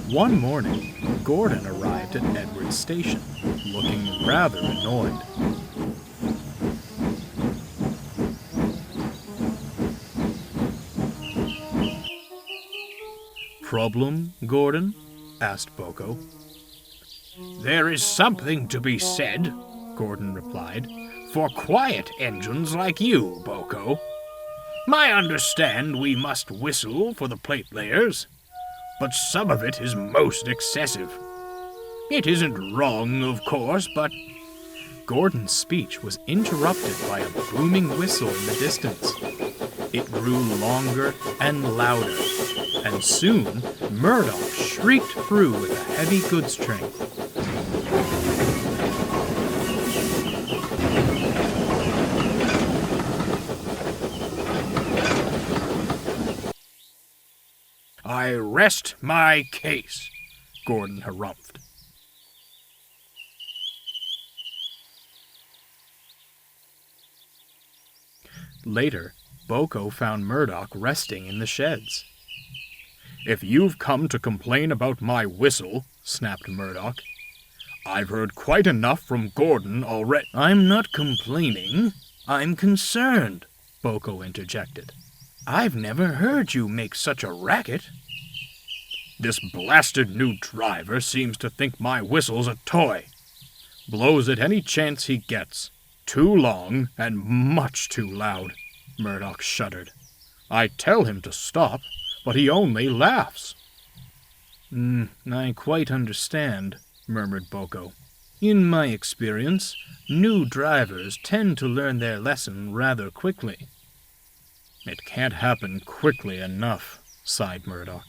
One morning, Gordon arrived at Edward's station, looking rather annoyed. "Problem, Gordon?" asked Boco. "There is something to be said," Gordon replied, "for quiet engines like you, Boco. I understand we must whistle for the plate layers, but some of it is most excessive. It isn't wrong, of course, but—" Gordon's speech was interrupted by a booming whistle in the distance. It grew longer and louder, and soon Murdoch shrieked through with a heavy goods train. "I rest my case," Gordon harumphed. Later, Boco found Murdoch resting in the sheds. "If you've come to complain about my whistle," snapped Murdoch, "I've heard quite enough from Gordon already." "I'm not complaining, I'm concerned," Boco interjected. "I've never heard you make such a racket." "This blasted new driver seems to think my whistle's a toy. Blows at any chance he gets. Too long and much too loud," Murdoch shuddered. "I tell him to stop, but he only laughs." I quite understand," murmured Boco. "In my experience, new drivers tend to learn their lesson rather quickly." "It can't happen quickly enough," sighed Murdoch.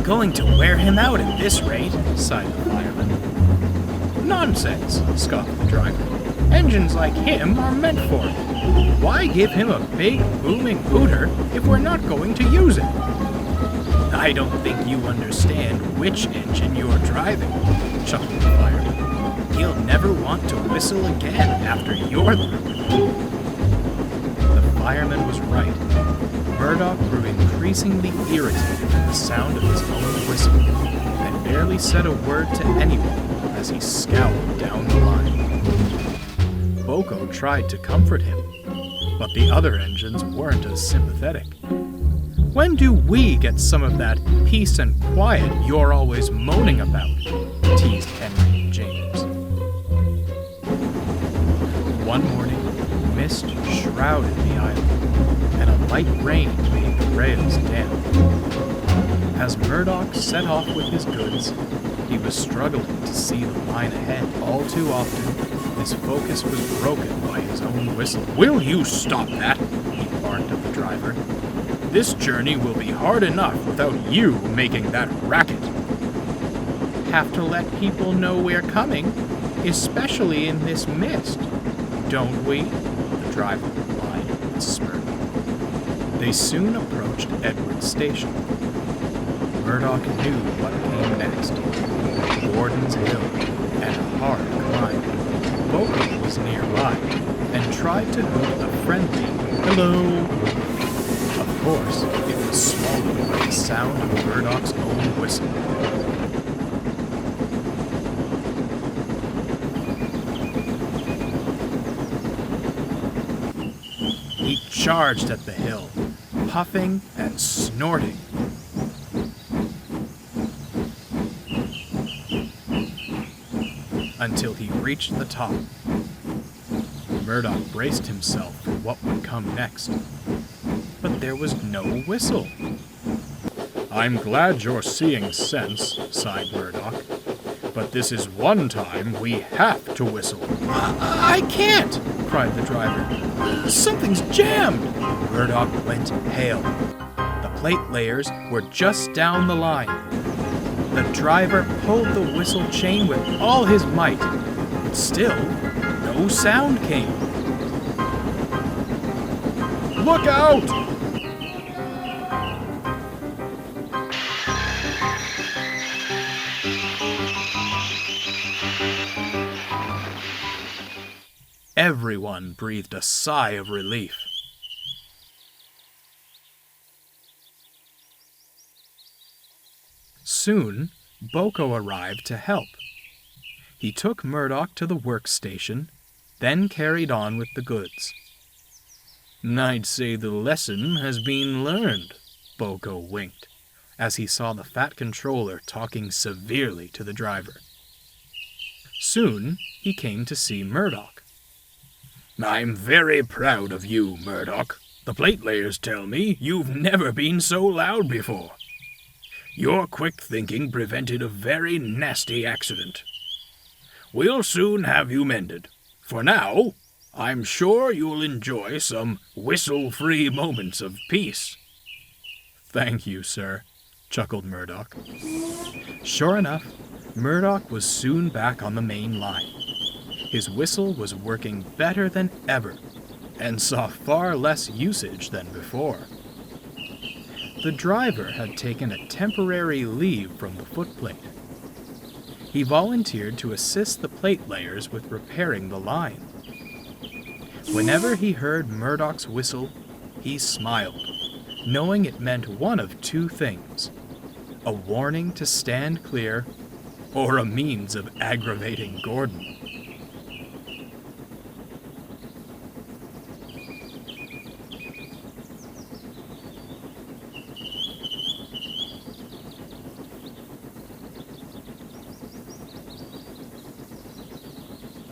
"Going to wear him out at this rate," sighed the fireman. "Nonsense," scoffed the driver. "Engines like him are meant for it. Why give him a big, booming hooter if we're not going to use it?" "I don't think you understand which engine you're driving," chuckled the fireman. "He'll never want to whistle again after you're through." The fireman was right. Murdoch grew increasingly irritated at the sound of his own whistle, and barely said a word to anyone as he scowled down the line. Boco tried to comfort him, but the other engines weren't as sympathetic. "When do we get some of that peace and quiet you're always moaning about?" teased Henry and James. One morning, mist shrouded the island, and a light rain made the rails damp. As Murdoch set off with his goods, he was struggling to see the line ahead. All too often, his focus was broken by his own whistle. "Will you stop that?" he barked at the driver. "This journey will be hard enough without you making that racket." "Have to let people know we're coming, especially in this mist, don't we?" the driver replied with a smirk. They soon approached Edward's station. Murdoch knew what came next. Gordon's Hill and a hard climb. Boco was nearby and tried to hoot a friendly "hello." Of course, it was swallowed by the sound of Murdoch's own whistle. He charged at the hill, puffing and snorting. Until he reached the top. Murdoch braced himself for what would come next, but there was no whistle. "I'm glad you're seeing sense," sighed Murdoch, "but this is one time we have to whistle." I can't!" cried the driver. "Something's jammed!" Murdoch went pale. The plate layers were just down the line. The driver pulled the whistle chain with all his might, but still, no sound came. "Look out!" Everyone breathed a sigh of relief. Soon, Boco arrived to help. He took Murdoch to the workstation, then carried on with the goods. "I'd say the lesson has been learned," Boco winked, as he saw the fat controller talking severely to the driver. Soon, he came to see Murdoch. "I'm very proud of you, Murdoch. The plate layers tell me you've never been so loud before. Your quick thinking prevented a very nasty accident. We'll soon have you mended. For now, I'm sure you'll enjoy some whistle-free moments of peace." "Thank you, sir," chuckled Murdoch. Sure enough, Murdoch was soon back on the main line. His whistle was working better than ever, and saw far less usage than before. The driver had taken a temporary leave from the footplate. He volunteered to assist the plate layers with repairing the line. Whenever he heard Murdoch's whistle, he smiled, knowing it meant one of two things: a warning to stand clear, or a means of aggravating Gordon.